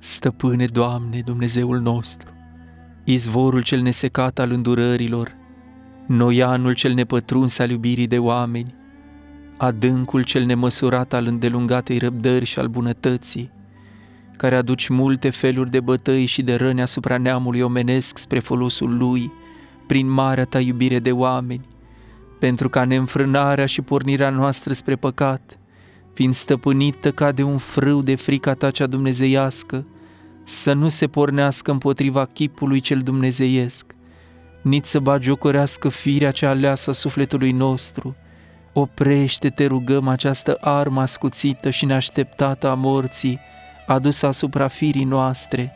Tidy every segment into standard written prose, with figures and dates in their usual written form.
Stăpâne, Doamne, Dumnezeul nostru, izvorul cel nesecat al îndurărilor, noianul cel nepătruns al iubirii de oameni, adâncul cel nemăsurat al îndelungatei răbdări și al bunătății, care aduci multe feluri de bătăi și de răni asupra neamului omenesc spre folosul lui, prin marea ta iubire de oameni, pentru ca neînfrânarea și pornirea noastră spre păcat, fiind stăpânită ca de un frâu de frica ta cea dumnezeiască, să nu se pornească împotriva chipului cel dumnezeiesc, nici să bagiocorească firea cea aleasă a sufletului nostru. Oprește-te, rugăm, această armă ascuțită și neașteptată a morții, adusă asupra firii noastre,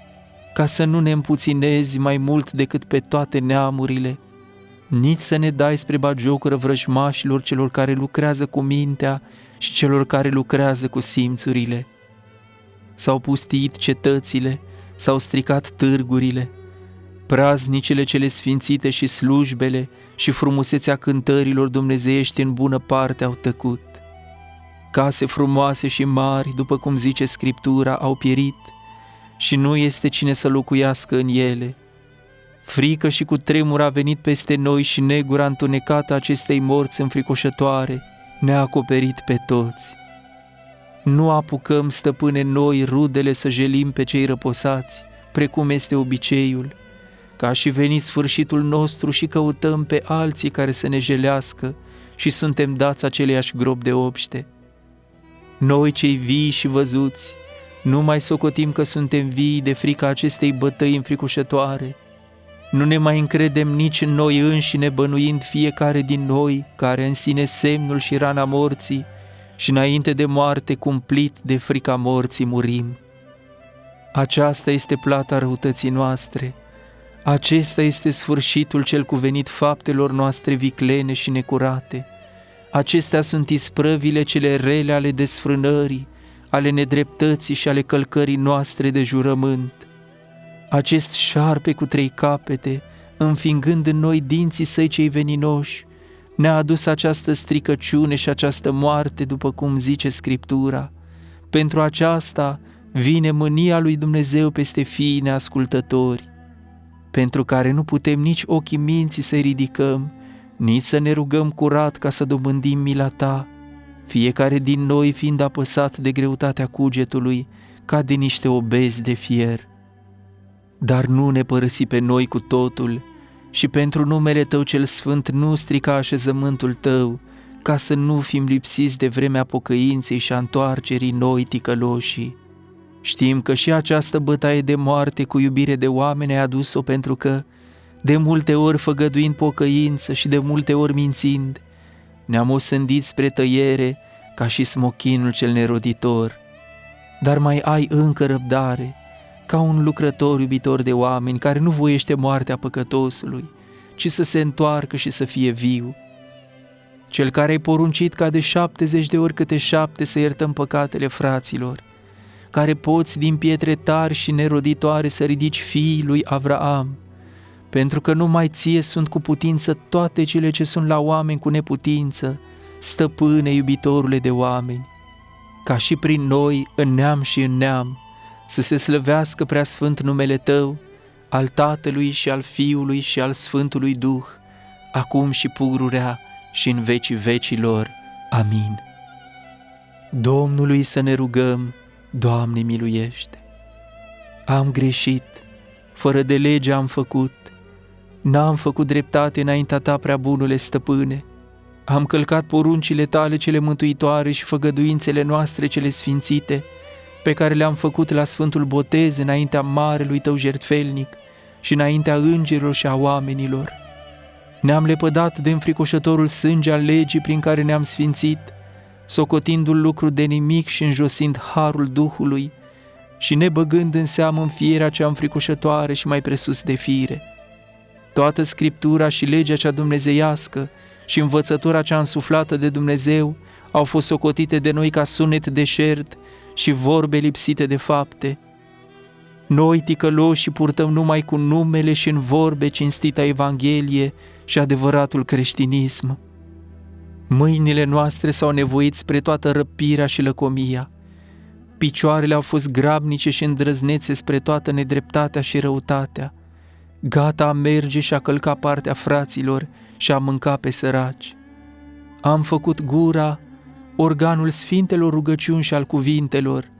ca să nu ne împuținezi mai mult decât pe toate neamurile, nici să ne dai spre bagiocură vrăjmașilor celor care lucrează cu mintea și celor care lucrează cu simțurile. S-au pustiit cetățile, s-au stricat târgurile, praznicile cele sfințite și slujbele și frumusețea cântărilor dumnezeiești în bună parte au tăcut. Case frumoase și mari, după cum zice Scriptura, au pierit și nu este cine să locuiască în ele. Frică și cutremur a venit peste noi și negura întunecată acestei morți înfricoșătoare ne-a acoperit pe toți. Nu apucăm, Stăpâne, noi, rudele, să jelim pe cei răposați, precum este obiceiul, ca și venit sfârșitul nostru și căutăm pe alții care să ne jelească și suntem dați aceleiași gropi de obște. Noi, cei vii și văzuți, nu mai socotim că suntem vii de frica acestei bătăi înfricoșătoare. Nu ne mai încredem nici în noi înșine, bănuind fiecare din noi, care în sine semnul și rana morții, și înainte de moarte, cumplit de frica morții, murim. Aceasta este plata răutății noastre, acesta este sfârșitul cel cuvenit faptelor noastre viclene și necurate. Acestea sunt isprăvile cele rele ale desfrânării, ale nedreptății și ale călcării noastre de jurământ. Acest șarpe cu 3 capete, înfingând în noi dinții săi cei veninoși, ne-a adus această stricăciune și această moarte, după cum zice Scriptura. Pentru aceasta vine mânia lui Dumnezeu peste fiii neascultători, pentru care nu putem nici ochii minții să-i ridicăm, nici să ne rugăm curat ca să dobândim mila ta, fiecare din noi fiind apăsat de greutatea cugetului, ca de niște obezi de fier. Dar nu ne părăsi pe noi cu totul și pentru numele Tău cel sfânt nu strica așezământul Tău, ca să nu fim lipsiți de vremea pocăinței și a întoarcerii noi ticăloșii. Știm că și această bătaie de moarte cu iubire de oameni ai adus-o pentru că, de multe ori făgăduind pocăință și de multe ori mințind, ne-am osândit spre tăiere ca și smochinul cel neroditor. Dar mai ai încă răbdare, ca un lucrător iubitor de oameni care nu voiește moartea păcătosului, ci să se întoarcă și să fie viu. Cel care ai poruncit ca de 70 de ori câte 7 să iertăm păcatele fraților, care poți din pietre tari și neroditoare să ridici fiii lui Avraam, pentru că numai ție sunt cu putință toate cele ce sunt la oameni cu neputință, Stăpâne, iubitorule de oameni, ca și prin noi, în neam și în neam, să se slăvească preasfânt numele Tău, al Tatălui și al Fiului și al Sfântului Duh, acum și pururea și în vecii vecilor. Amin. Domnului să ne rugăm, Doamne miluiește! Am greșit, fără de lege am făcut, n-am făcut dreptate înaintea Ta, prea bunule Stăpâne, am călcat poruncile Tale cele mântuitoare și făgăduințele noastre cele sfințite, pe care le-am făcut la Sfântul Botez înaintea marelui Tău jertfelnic și înaintea îngerilor și a oamenilor. Ne-am lepădat de înfricoșătorul sânge al legii prin care ne-am sfințit, socotindu-l lucru de nimic și înjosind harul Duhului și nebăgând în seamă înfierea cea înfricoșătoare și mai presus de fire. Toată Scriptura și legea cea dumnezeiască și învățătura cea însuflată de Dumnezeu au fost socotite de noi ca sunet deșert și vorbe lipsite de fapte. Noi, ticăloși, purtăm numai cu numele și în vorbe cinstita Evanghelie și adevăratul creștinism. Mâinile noastre s-au nevoit spre toată răpirea și lăcomia. Picioarele au fost grabnice și îndrăznețe spre toată nedreptatea și răutatea, gata a merge și a călca partea fraților și a mânca pe săraci. Am făcut gura, organul sfintelor rugăciuni și al cuvintelor,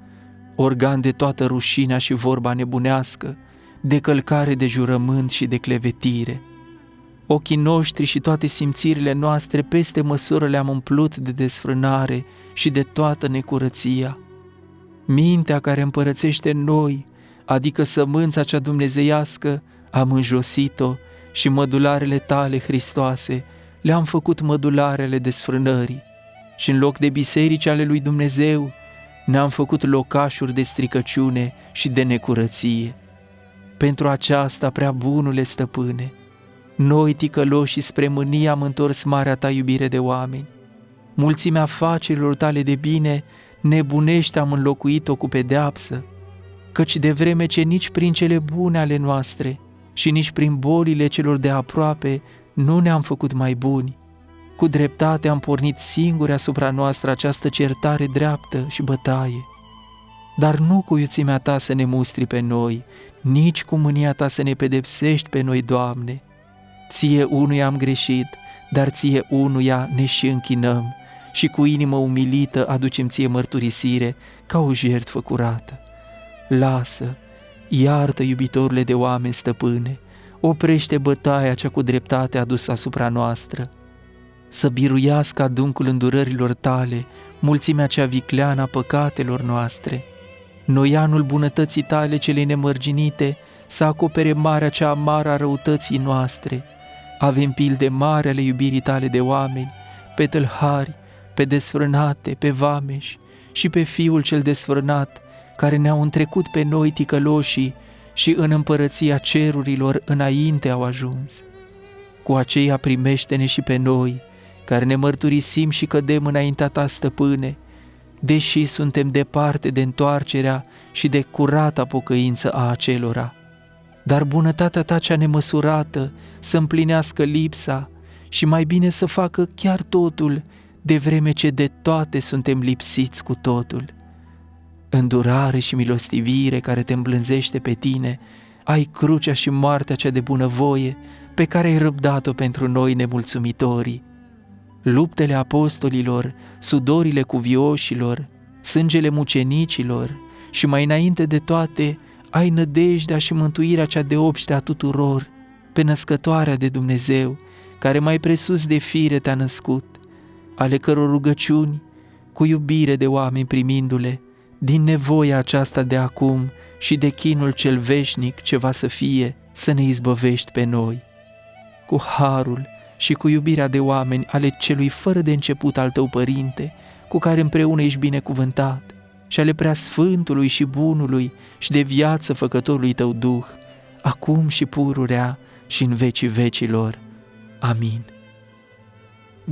organ de toată rușinea și vorba nebunească, de călcare de jurământ și de clevetire. Ochii noștri și toate simțirile noastre peste măsură le-am umplut de desfrânare și de toată necurăția. Mintea care împărățește în noi, adică sămânța cea dumnezeiască, am înjosit-o și mădularele tale, Hristoase, le-am făcut mădularele desfrânării și în loc de biserici ale lui Dumnezeu ne-am făcut locașuri de stricăciune și de necurăție. Pentru aceasta, prea bunule stăpâne, noi, ticăloși spre mânie, am întors marea ta iubire de oameni. Mulțimea afacerilor tale de bine nebunește am înlocuit-o cu pedeapsă, căci de vreme ce nici prin cele bune ale noastre și nici prin bolile celor de aproape nu ne-am făcut mai buni, cu dreptate am pornit singuri asupra noastră această certare dreaptă și bătaie. Dar nu cu iuțimea ta să ne mustri pe noi, nici cu mânia ta să ne pedepsești pe noi, Doamne. Ție unuia am greșit, dar ție unuia ne și închinăm și cu inimă umilită aducem ție mărturisire ca o jertfă curată. Lasă, iartă, iubitorule de oameni, stăpâne, oprește bătaia cea cu dreptate adusă asupra noastră. Să biruiască adâncul îndurărilor tale mulțimea cea vicleană a păcatelor noastre. Noianul bunătății tale cele nemărginite să acopere marea cea amară a răutății noastre. Avem pilde mari ale iubirii tale de oameni, pe tâlhari, pe desfrânate, pe vameși și pe Fiul cel desfrânat, care ne-au întrecut pe noi ticăloșii și în împărăția cerurilor înainte au ajuns. Cu aceea primește-ne și pe noi, care ne mărturisim și cădem înaintea ta, stăpâne, deși suntem departe de întoarcerea și de curata pocăință a acelora. Dar bunătatea ta cea nemăsurată să împlinească lipsa și mai bine să facă chiar totul, de vreme ce de toate suntem lipsiți cu totul. Îndurare și milostivire care te îmblânzește pe tine, ai crucea și moartea cea de bunăvoie pe care ai răbdat-o pentru noi nemulțumitorii. Luptele apostolilor, sudorile cuvioșilor, sângele mucenicilor și mai înainte de toate, ai nădejdea și mântuirea cea deopște a tuturor, pe născătoarea de Dumnezeu, care mai presus de fire te-a născut, ale căror rugăciuni, cu iubire de oameni primindu-le, din nevoia aceasta de acum și de chinul cel veșnic ce va să fie, să ne izbăvești pe noi. Cu harul și cu iubirea de oameni ale celui fără de început al tău, Părinte, cu care împreună ești binecuvântat, și ale Preasfântului și Bunului și de viață făcătorului tău Duh, acum și pururea și în vecii vecilor. Amin.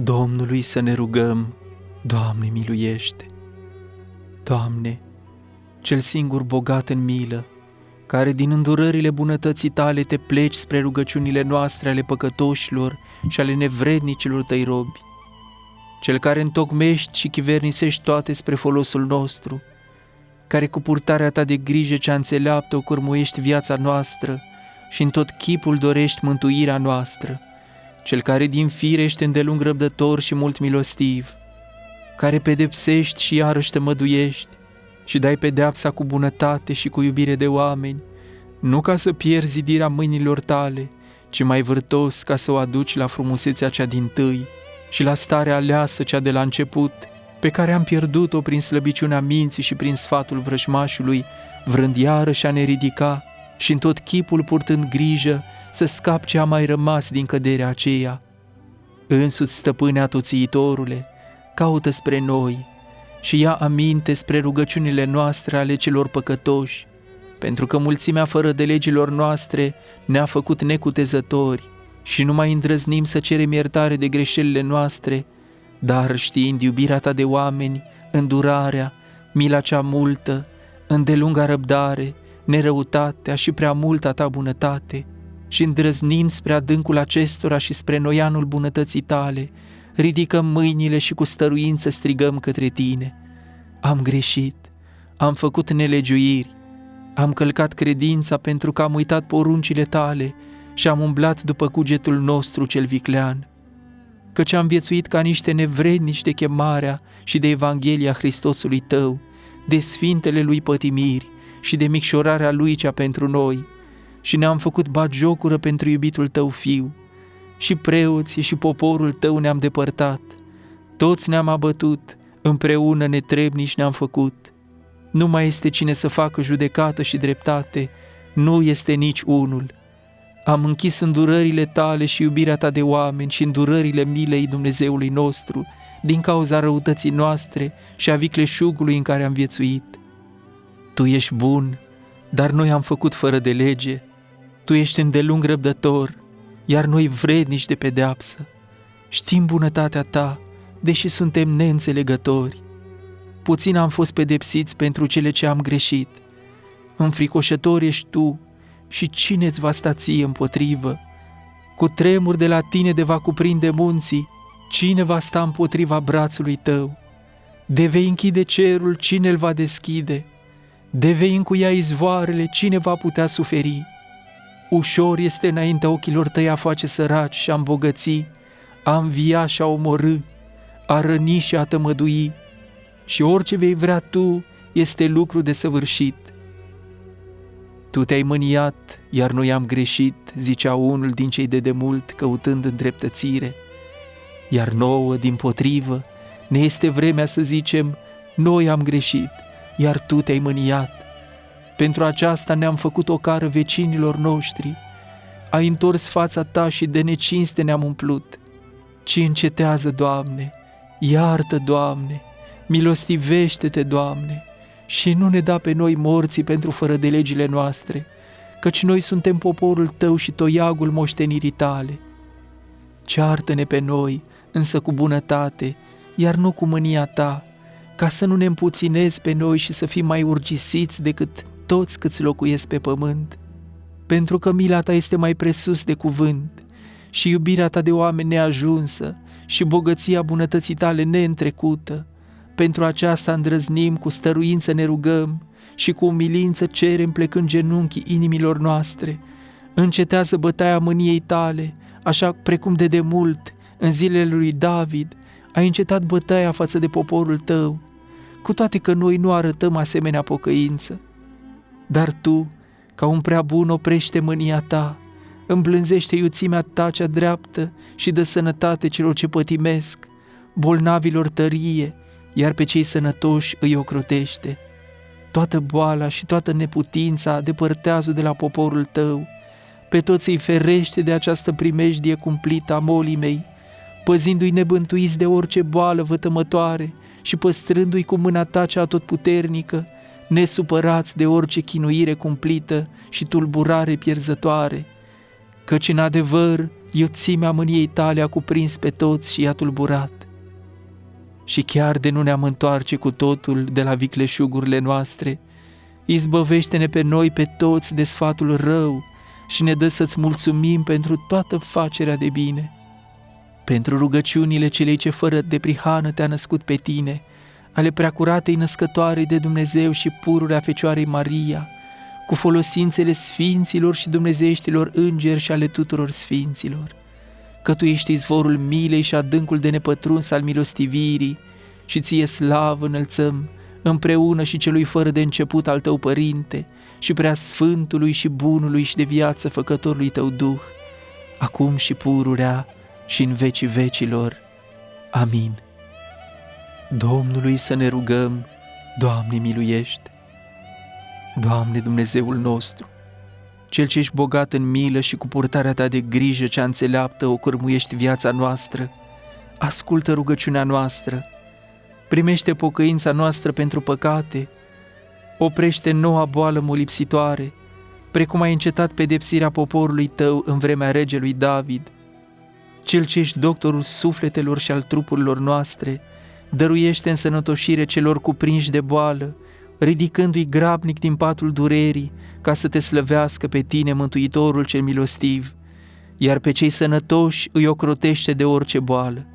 Domnului să ne rugăm. Doamne, miluiește! Doamne, cel singur bogat în milă, care din îndurările bunătății tale te pleci spre rugăciunile noastre ale păcătoșilor și ale nevrednicilor tăi robi, cel care întocmești și chivernisești toate spre folosul nostru, care cu purtarea ta de grijă cea înțeleaptă o curmuiești viața noastră și în tot chipul dorești mântuirea noastră, cel care din fire ești îndelung răbdător și mult milostiv, care pedepsești și iarăși te măduiești și dai pedeapsa cu bunătate și cu iubire de oameni, nu ca să pierzi zidirea mâinilor tale, ci mai vârtos ca să o aduci la frumusețea cea dintâi și la starea aleasă cea de la început, pe care am pierdut-o prin slăbiciunea minții și prin sfatul vrăjmașului, vrând iarăși a ne ridica și în tot chipul purtând grijă să scap ce a mai rămas din căderea aceea. Însuți, stăpâne atoțiitorule, caută spre noi și ia aminte spre rugăciunile noastre ale celor păcătoși, pentru că mulțimea fără de legilor noastre ne-a făcut necutezători și nu mai îndrăznim să cerem iertare de greșelile noastre, dar știind iubirea ta de oameni, îndurarea, mila cea multă, îndelunga răbdare, nerăutatea și prea multa ta bunătate, și îndrăznind spre adâncul acestora și spre noianul bunătății tale, ridicăm mâinile și cu stăruință strigăm către tine. Am greșit, am făcut nelegiuiri, am călcat credința pentru că am uitat poruncile tale și am umblat după cugetul nostru cel viclean. Căci am viețuit ca niște nevrednici de chemarea și de Evanghelia Hristosului tău, de sfintele lui pătimiri și de micșorarea lui cea pentru noi, și ne-am făcut batjocură pentru iubitul tău fiu. Și preoții și poporul tău ne-am depărtat, toți ne-am abătut, împreună netrebnici ne-am făcut. Nu mai este cine să facă judecată și dreptate, nu este nici unul. Am închis îndurările tale și iubirea ta de oameni și îndurările milei Dumnezeului nostru, din cauza răutății noastre și a vicleșugului în care am viețuit. Tu ești bun, dar noi am făcut fără de lege. Tu ești îndelung răbdător, iar noi vrednici de pedeapsă. Știm bunătatea ta, deși suntem neînțelegători. Puțin am fost pedepsiți pentru cele ce am greșit. Înfricoșător ești tu și cine îți va sta ție împotrivă? Cu tremur de la tine de va cuprinde munții, cine va sta împotriva brațului tău? De vei închide cerul, cine îl va deschide? De vei încuia izvoarele, cine va putea suferi? Ușor este înaintea ochilor tăi a face săraci și a îmbogăți, a învia și a omorâ, a răni și a tămădui, și orice vei vrea tu este lucru de săvârșit. Tu te-ai mâniat, iar noi am greșit, zicea unul din cei de demult căutând îndreptățire, iar nouă, dimpotrivă, ne este vremea să zicem, noi am greșit, iar tu te-ai mâniat. Pentru aceasta ne-am făcut ocară vecinilor noștri, ai întors fața ta și de necinste ne-am umplut. Ci încetează, Doamne, iartă, Doamne, milostivește-te, Doamne, și nu ne da pe noi morții pentru fără de legile noastre, căci noi suntem poporul tău și toiagul moștenirii tale. Ceartă-ne pe noi, însă cu bunătate, iar nu cu mânia ta, ca să nu ne împuținezi pe noi și să fim mai urgisiți decât toți câți locuiesc pe pământ, pentru că mila ta este mai presus de cuvânt și iubirea ta de oameni neajunsă și bogăția bunătății tale neîntrecută. Pentru aceasta îndrăznim, cu stăruință ne rugăm și cu umilință cerem plecând genunchii inimilor noastre. Încetează bătaia mâniei tale, așa precum de demult, în zilele lui David, ai încetat bătaia față de poporul tău, cu toate că noi nu arătăm asemenea pocăință. Dar tu, ca un prea bun, oprește mânia ta, îmblânzește iuțimea ta cea dreaptă și dă sănătate celor ce pătimesc, bolnavilor tărie, iar pe cei sănătoși îi ocrotește. Toată boala și toată neputința depărtează de la poporul tău, pe toți îi ferește de această primejdie cumplită a molii mei, păzindu-i nebântuiți de orice boală vătămătoare și păstrându-i cu mâna ta cea atotputernică, nesupărați de orice chinuire cumplită și tulburare pierzătoare, căci în adevăr iuțimea mâniei tale a cuprins pe toți și i-a tulburat. Și chiar de nu ne-am întoarce cu totul de la vicleșugurile noastre, izbăvește-ne pe noi pe toți de sfatul rău și ne dă să-ți mulțumim pentru toată facerea de bine. Pentru rugăciunile celei ce fără de prihană te-a născut pe tine, ale preacuratei născătoarei de Dumnezeu și pururea Fecioarei Maria, cu folosințele sfinților și dumnezeieștilor îngeri și ale tuturor sfinților, că Tu ești izvorul milei și adâncul de nepătruns al milostivirii, și Ție slavă înălțăm, împreună și celui fără de început al Tău Părinte, și prea Sfântului și Bunului și de viață Făcătorului Tău Duh, acum și pururea și în vecii vecilor. Amin. Domnului să ne rugăm. Doamne, miluiește! Doamne, Dumnezeul nostru, Cel ce ești bogat în milă și cu purtarea Ta de grijă cea înțeleaptă o cârmuiești viața noastră, ascultă rugăciunea noastră, primește pocăința noastră pentru păcate, oprește noua boală molipsitoare, precum ai încetat pedepsirea poporului Tău în vremea regelui David. Cel ce ești doctorul sufletelor și al trupurilor noastre, dăruiește însănătoșire celor cuprinși de boală, ridicându-i grabnic din patul durerii, ca să te slăvească pe tine, Mântuitorul cel milostiv, iar pe cei sănătoși îi ocrotește de orice boală.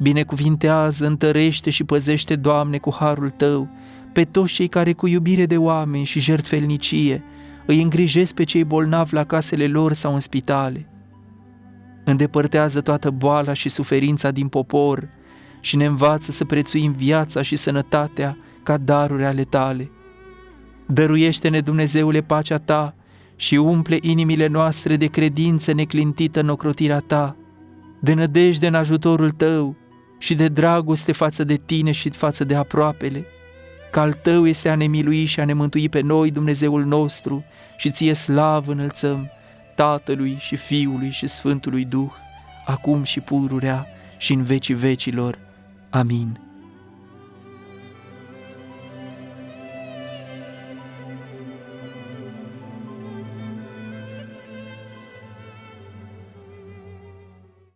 Binecuvintează, întărește și păzește, Doamne, cu harul Tău, pe toți cei care cu iubire de oameni și jertfelnicie îi îngrijesc pe cei bolnavi la casele lor sau în spitale. Îndepărtează toată boala și suferința din popor și ne învață să prețuim viața și sănătatea ca daruri ale tale. Dăruiește-ne, Dumnezeule, pacea ta și umple inimile noastre de credință neclintită în ocrotirea ta, de nădejde în ajutorul tău și de dragoste față de tine și față de aproapele, că al tău este a ne milui și a ne mântui pe noi, Dumnezeul nostru, și ție slavă înălțăm, Tatălui și Fiului și Sfântului Duh, acum și pururea și în vecii vecilor. Amin.